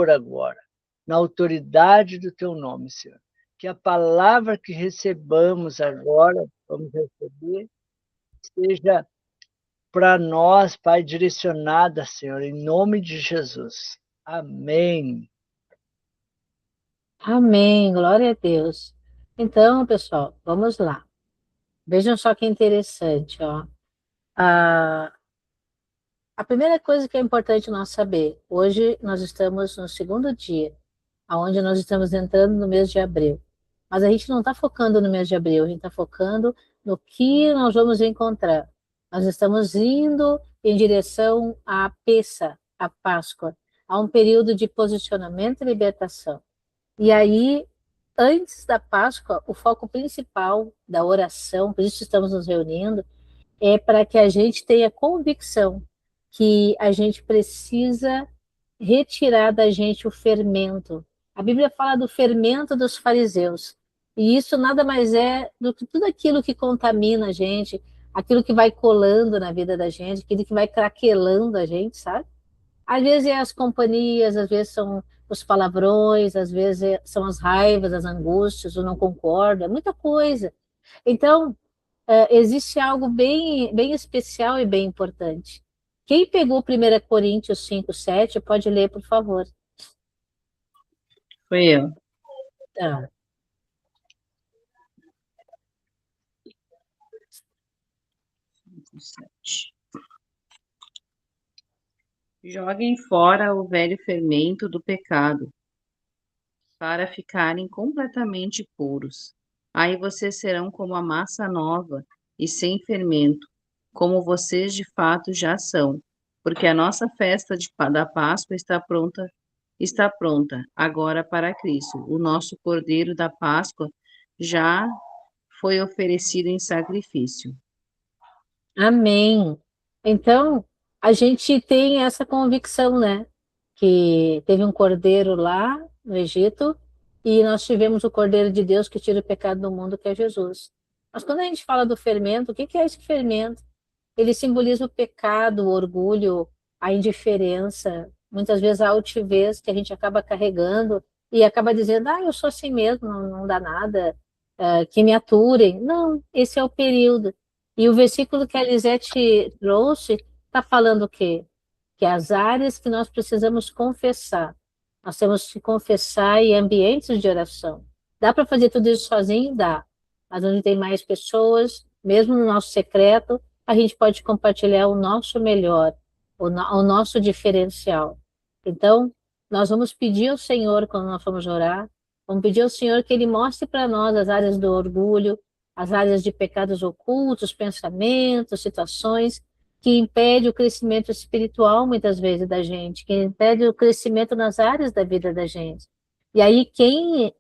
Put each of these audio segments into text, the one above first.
agora, na autoridade do teu nome, Senhor. Que a palavra que recebamos agora, vamos receber, seja para nós, Pai, direcionada, Senhor, em nome de Jesus. Amém. Amém, glória a Deus. Então, pessoal, vamos lá. Vejam só que interessante, ó. A primeira coisa que é importante nós saber, hoje nós estamos no segundo dia, onde nós estamos entrando no mês de abril. Mas a gente não está focando no mês de abril, a gente está focando no que nós vamos encontrar. Nós estamos indo em direção à Pessa, à Páscoa, a um período de posicionamento e libertação. E aí, antes da Páscoa, o foco principal da oração, por isso estamos nos reunindo, é para que a gente tenha convicção que a gente precisa retirar da gente o fermento. A Bíblia fala do fermento dos fariseus. E isso nada mais é do que tudo aquilo que contamina a gente, aquilo que vai colando na vida da gente, aquilo que vai craquelando a gente, sabe? Às vezes é as companhias, às vezes são os palavrões, às vezes são as raivas, as angústias, o não concordo, é muita coisa. Então, existe algo bem, bem especial e bem importante. Quem pegou 1 Coríntios 5:7 pode ler, por favor. Foi eu. Tá. Joguem fora o velho fermento do pecado, para ficarem completamente puros. Aí vocês serão como a massa nova e sem fermento, como vocês de fato já são, porque a nossa festa da Páscoa está pronta agora para Cristo. O nosso Cordeiro da Páscoa já foi oferecido em sacrifício. Amém. Então, a gente tem essa convicção, né? Que teve um cordeiro lá no Egito e nós tivemos o Cordeiro de Deus que tira o pecado do mundo, que é Jesus. Mas quando a gente fala do fermento, o que é esse fermento? Ele simboliza o pecado, o orgulho, a indiferença, muitas vezes a altivez que a gente acaba carregando e acaba dizendo, eu sou assim mesmo, não dá nada, que me aturem. Não, esse é o período. E o versículo que a Lisete trouxe está falando o quê? Que as áreas que nós precisamos confessar. Nós temos que confessar em ambientes de oração. Dá para fazer tudo isso sozinho? Dá. Mas onde tem mais pessoas, mesmo no nosso secreto, a gente pode compartilhar o nosso melhor, o nosso diferencial. Então, nós vamos pedir ao Senhor, quando nós formos orar, vamos pedir ao Senhor que Ele mostre para nós as áreas do orgulho, as áreas de pecados ocultos, pensamentos, situações que impedem o crescimento espiritual, muitas vezes, da gente, que impede o crescimento nas áreas da vida da gente. E aí, quem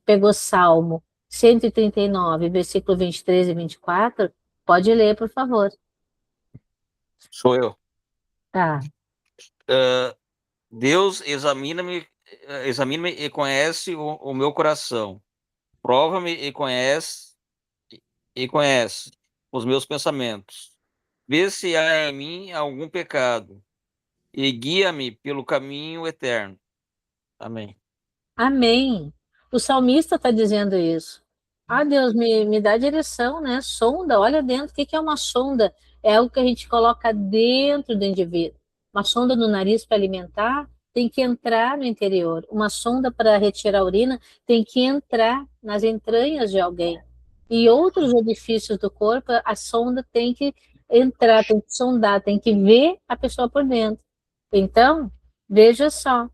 pegou Salmo 139, versículo 23 e 24, pode ler, por favor. Sou eu. Tá. Deus examina-me e conhece o meu coração. Prova-me e conhece os meus pensamentos. Vê se há em mim algum pecado e guia-me pelo caminho eterno. Amém. Amém. O salmista está dizendo isso. Deus, me dá direção, né? Sonda, olha dentro. O que é uma sonda? É algo que a gente coloca dentro do indivíduo. Uma sonda no nariz para alimentar tem que entrar no interior. Uma sonda para retirar a urina tem que entrar nas entranhas de alguém. E outros orifícios do corpo, a sonda tem que entrar, tem que sondar, tem que ver a pessoa por dentro. Então, veja só,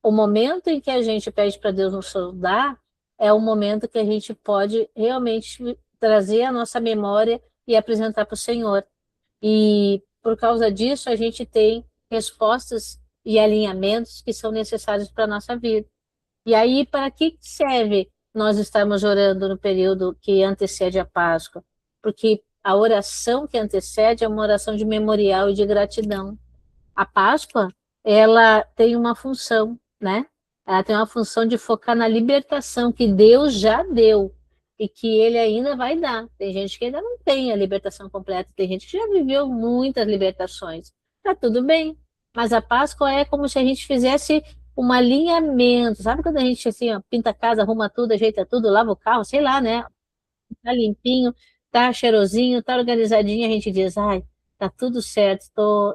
o momento em que a gente pede para Deus nos sondar é o momento que a gente pode realmente trazer a nossa memória e apresentar para o Senhor. E por causa disso, a gente tem respostas e alinhamentos que são necessários para a nossa vida. E aí, para que serve nós estarmos orando no período que antecede a Páscoa? Porque a oração que antecede é uma oração de memorial e de gratidão. A Páscoa, ela tem uma função, né? Ela tem uma função de focar na libertação que Deus já deu e que Ele ainda vai dar. Tem gente que ainda não tem a libertação completa, tem gente que já viveu muitas libertações. Tá tudo bem. Mas a Páscoa é como se a gente fizesse um alinhamento. Sabe quando a gente assim, ó, pinta a casa, arruma tudo, ajeita tudo, lava o carro, sei lá, né? Tá limpinho, tá cheirosinho, tá organizadinho, a gente diz, ai, tá tudo certo,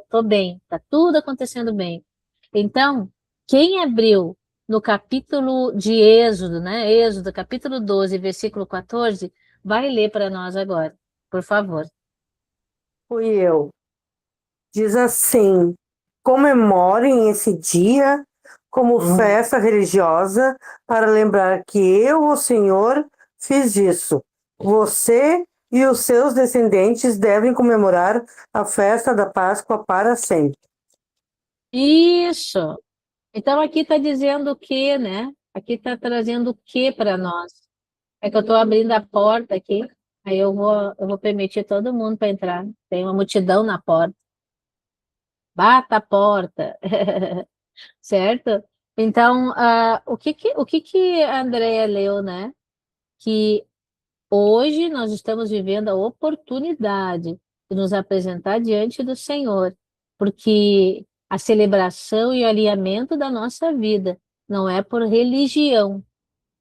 tô bem, tá tudo acontecendo bem. Então, quem abriu no capítulo de Êxodo, né? Êxodo, capítulo 12, versículo 14, vai ler para nós agora, por favor. Fui eu. Diz assim: comemorem esse dia como festa religiosa para lembrar que eu, o Senhor, fiz isso. Você e os seus descendentes devem comemorar a festa da Páscoa para sempre. Isso. Então aqui está dizendo o quê, né? Aqui está trazendo o quê para nós? É que eu estou abrindo a porta aqui, aí eu vou permitir todo mundo para entrar. Tem uma multidão na porta. Bata a porta, certo? Então, o que a Andrea leu, né? Que hoje nós estamos vivendo a oportunidade de nos apresentar diante do Senhor, porque a celebração e o alinhamento da nossa vida não é por religião.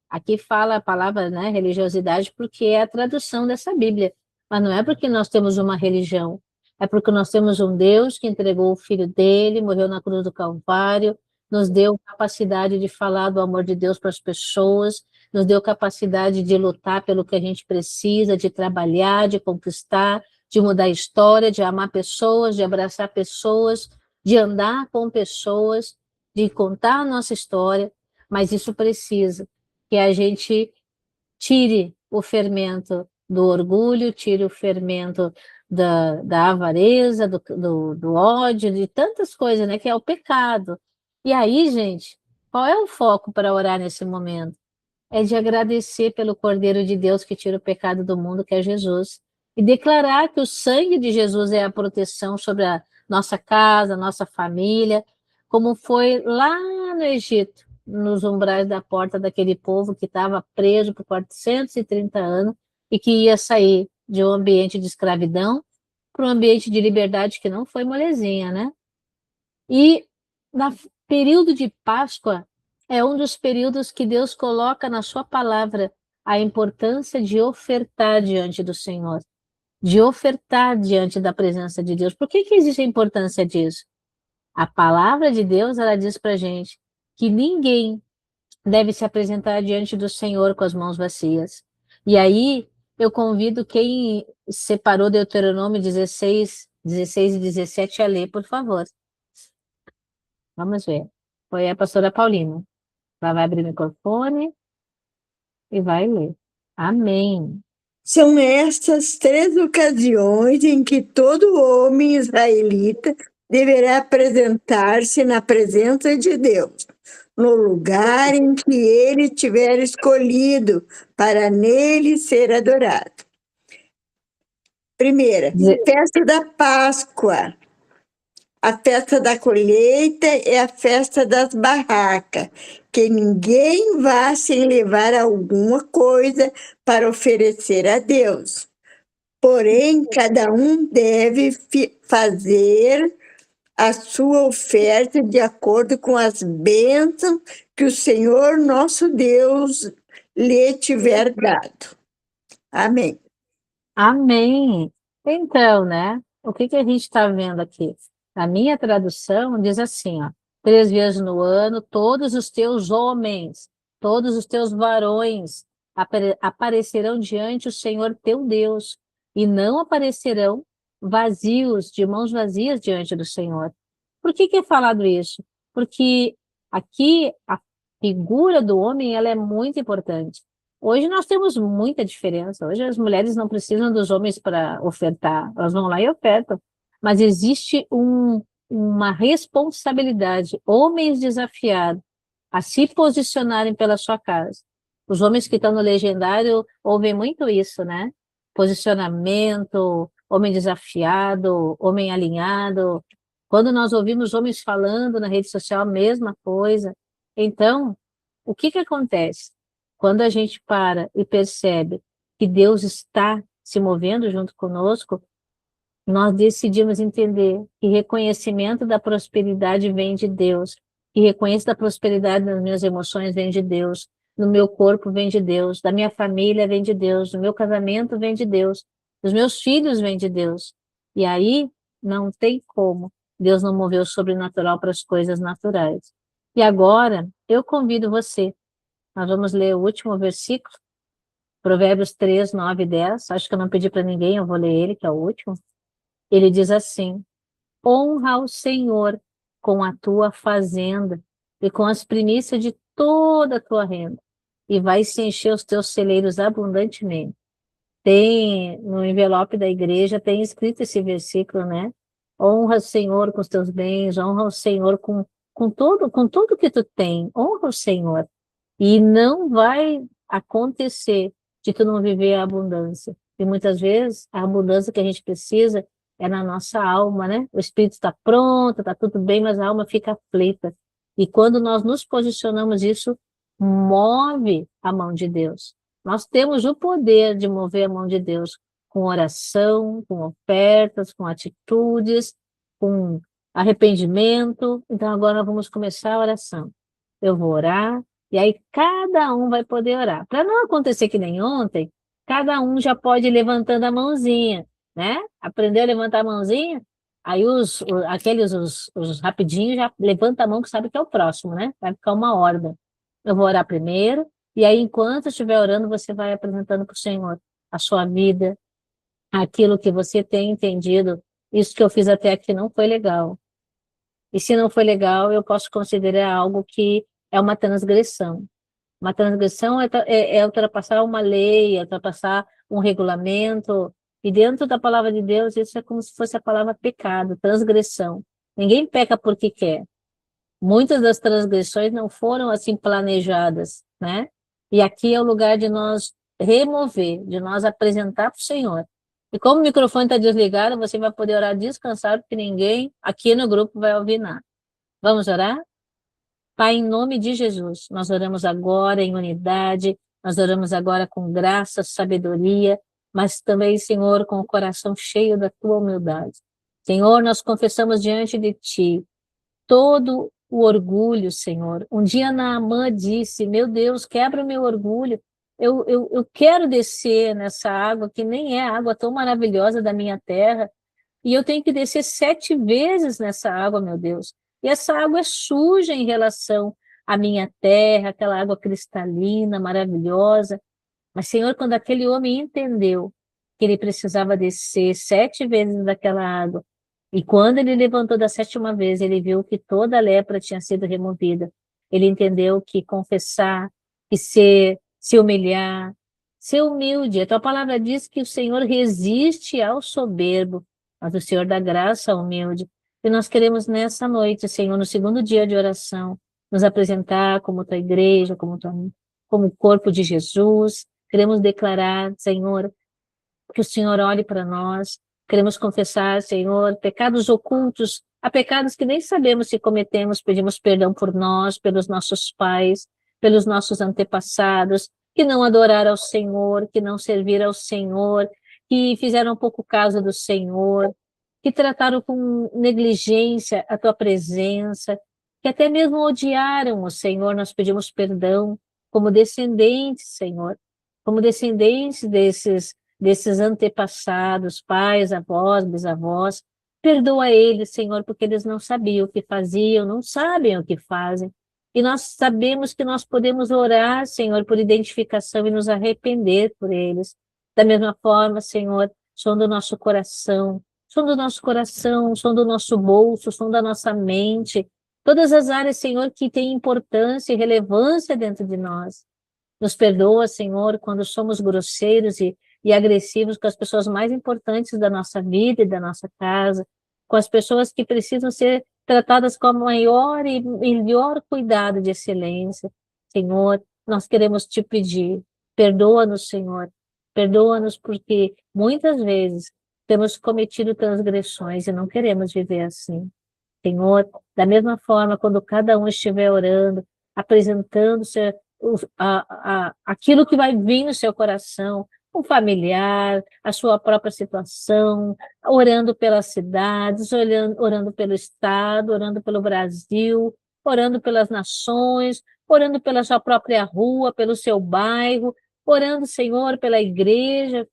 Aqui fala a palavra, né, religiosidade, porque é a tradução dessa Bíblia, mas não é porque nós temos uma religião, é porque nós temos um Deus que entregou o Filho dele, morreu na cruz do Calvário, nos deu capacidade de falar do amor de Deus para as pessoas, nos deu capacidade de lutar pelo que a gente precisa, de trabalhar, de conquistar, de mudar a história, de amar pessoas, de abraçar pessoas, de andar com pessoas, de contar a nossa história, mas isso precisa que a gente tire o fermento do orgulho, tire o fermento da avareza, do ódio, de tantas coisas, né, que é o pecado. E aí, gente, qual é o foco para orar nesse momento? É de agradecer pelo Cordeiro de Deus que tira o pecado do mundo, que é Jesus, e declarar que o sangue de Jesus é a proteção sobre a nossa casa, a nossa família, como foi lá no Egito, nos umbrais da porta daquele povo que estava preso por 430 anos e que ia sair de um ambiente de escravidão para um ambiente de liberdade que não foi molezinha, né? E no período de Páscoa é um dos períodos que Deus coloca na sua palavra a importância de ofertar diante do Senhor, de ofertar diante da presença de Deus. Por que existe a importância disso? A palavra de Deus, ela diz para gente que ninguém deve se apresentar diante do Senhor com as mãos vazias. E aí eu convido quem separou Deuteronômio 16 e 17 a ler, por favor. Vamos ver. Foi a pastora Paulina. Ela vai abrir o microfone e vai ler. Amém. São estas 3 ocasiões em que todo homem israelita deverá apresentar-se na presença de Deus, no lugar em que ele tiver escolhido para nele ser adorado. Primeira, festa da Páscoa. A festa da colheita é a festa das barracas, que ninguém vá sem levar alguma coisa para oferecer a Deus. Porém, cada um deve fazer a sua oferta de acordo com as bênçãos que o Senhor nosso Deus lhe tiver dado. Amém. Amém. Então, né? O que a gente está vendo aqui? A minha tradução diz assim, ó, 3 vezes no ano, todos os teus homens, todos os teus varões aparecerão diante o Senhor teu Deus e não aparecerão vazios, de mãos vazias diante do Senhor. Por que é falado isso? Porque aqui a figura do homem, ela é muito importante. Hoje nós temos muita diferença. Hoje as mulheres não precisam dos homens para ofertar, elas vão lá e ofertam. Mas existe uma responsabilidade, homens desafiados a se posicionarem pela sua casa. Os homens que estão no legendário ouvem muito isso, né? Posicionamento, homem desafiado, homem alinhado. Quando nós ouvimos homens falando na rede social, a mesma coisa. Então, o que acontece? Quando a gente para e percebe que Deus está se movendo junto conosco, nós decidimos entender que reconhecimento da prosperidade vem de Deus, que reconheço da prosperidade nas minhas emoções vem de Deus, no meu corpo vem de Deus, da minha família vem de Deus, do meu casamento vem de Deus, dos meus filhos vem de Deus. E aí não tem como Deus não mover o sobrenatural para as coisas naturais. E agora eu convido você, nós vamos ler o último versículo, Provérbios 3, 9 e 10, acho que eu não pedi para ninguém, eu vou ler ele, que é o último. Ele diz assim: honra ao Senhor com a tua fazenda e com as primícias de toda a tua renda, e vai se encher os teus celeiros abundantemente. Tem, no envelope da igreja, tem escrito esse versículo, né? Honra o Senhor com os teus bens, honra o Senhor com tudo que tu tem, honra o Senhor. E não vai acontecer de tu não viver a abundância. E muitas vezes a abundância que a gente precisa é na nossa alma, né? O espírito está pronto, está tudo bem, mas a alma fica aflita. E quando nós nos posicionamos, isso move a mão de Deus. Nós temos o poder de mover a mão de Deus com oração, com ofertas, com atitudes, com arrependimento. Então agora vamos começar a oração. Eu vou orar, e aí cada um vai poder orar. Para não acontecer que nem ontem, cada um já pode ir levantando a mãozinha, né? Aprender a levantar a mãozinha, aí os rapidinhos já levanta a mão que sabe que é o próximo, né? Vai ficar uma ordem. Eu vou orar primeiro, e aí enquanto estiver orando, você vai apresentando para o Senhor a sua vida, aquilo que você tem entendido. Isso que eu fiz até aqui não foi legal. E se não foi legal, eu posso considerar algo que é uma transgressão. Uma transgressão é ultrapassar uma lei, é ultrapassar um regulamento. E dentro da palavra de Deus, isso é como se fosse a palavra pecado, transgressão. Ninguém peca porque quer. Muitas das transgressões não foram assim planejadas, né? E aqui é o lugar de nós remover, de nós apresentar para o Senhor. E como o microfone está desligado, você vai poder orar descansado, porque ninguém aqui no grupo vai ouvir nada. Vamos orar? Pai, em nome de Jesus, nós oramos agora em unidade, nós oramos agora com graça, sabedoria, mas também, Senhor, com o coração cheio da tua humildade. Senhor, nós confessamos diante de ti todo o orgulho, Senhor. Um dia Naamã disse: meu Deus, quebra o meu orgulho, eu quero descer nessa água, que nem é a água tão maravilhosa da minha terra, e eu tenho que descer 7 vezes nessa água, meu Deus. E essa água é suja em relação à minha terra, aquela água cristalina, maravilhosa. Mas, Senhor, quando aquele homem entendeu que ele precisava descer 7 vezes daquela água, e quando ele levantou da 7ª vez, ele viu que toda a lepra tinha sido removida. Ele entendeu que confessar, que se humilhar, ser humilde. A tua palavra diz que o Senhor resiste ao soberbo, mas o Senhor dá graça ao humilde. E nós queremos nessa noite, Senhor, no segundo dia de oração, nos apresentar como tua igreja, como o corpo de Jesus. Queremos declarar, Senhor, que o Senhor olhe para nós. Queremos confessar, Senhor, pecados ocultos, há pecados que nem sabemos se cometemos, pedimos perdão por nós, pelos nossos pais, pelos nossos antepassados, que não adoraram ao Senhor, que não serviram ao Senhor, que fizeram pouco caso do Senhor, que trataram com negligência a tua presença, que até mesmo odiaram o Senhor. Nós pedimos perdão como descendentes, Senhor, como descendentes desses antepassados, pais, avós, bisavós. Perdoa eles, Senhor, porque eles não sabiam o que faziam, não sabem o que fazem. E nós sabemos que nós podemos orar, Senhor, por identificação e nos arrepender por eles. Da mesma forma, Senhor, som do nosso coração, som do nosso coração, som do nosso bolso, som da nossa mente, todas as áreas, Senhor, que têm importância e relevância dentro de nós. Nos perdoa, Senhor, quando somos grosseiros e agressivos com as pessoas mais importantes da nossa vida e da nossa casa, com as pessoas que precisam ser tratadas com maior e melhor cuidado de excelência. Senhor, nós queremos te pedir, perdoa-nos, Senhor, perdoa-nos porque muitas vezes temos cometido transgressões e não queremos viver assim. Senhor, da mesma forma, quando cada um estiver orando, apresentando aquilo que vai vir no seu coração, um familiar, a sua própria situação, orando pelas cidades, orando pelo Estado, orando pelo Brasil, orando pelas nações, orando pela sua própria rua, pelo seu bairro, orando, Senhor, pela igreja,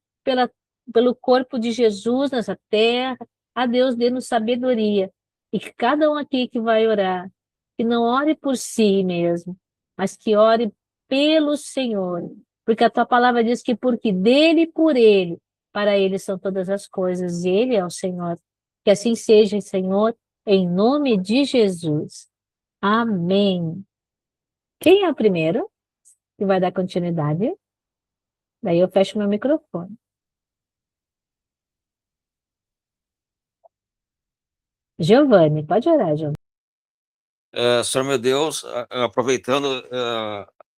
pelo corpo de Jesus nessa terra. A Deus dê-nos sabedoria. E que cada um aqui que vai orar, que não ore por si mesmo, mas que ore pelo Senhor. Porque a tua palavra diz que porque dele e por ele, para ele são todas as coisas, e ele é o Senhor. Que assim seja, Senhor, em nome de Jesus. Amém. Quem é o primeiro que vai dar continuidade? Daí eu fecho meu microfone. Giovanni, pode orar, Giovanni. Senhor meu Deus, aproveitando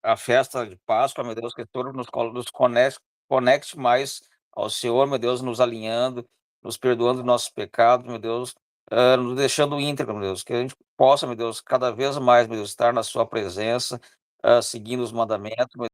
a festa de Páscoa, meu Deus, que todos nos conecte mais ao Senhor, meu Deus, nos alinhando, nos perdoando dos nossos pecados, meu Deus, nos deixando íntegro, meu Deus, que a gente possa, meu Deus, cada vez mais, meu Deus, estar na sua presença, seguindo os mandamentos, meu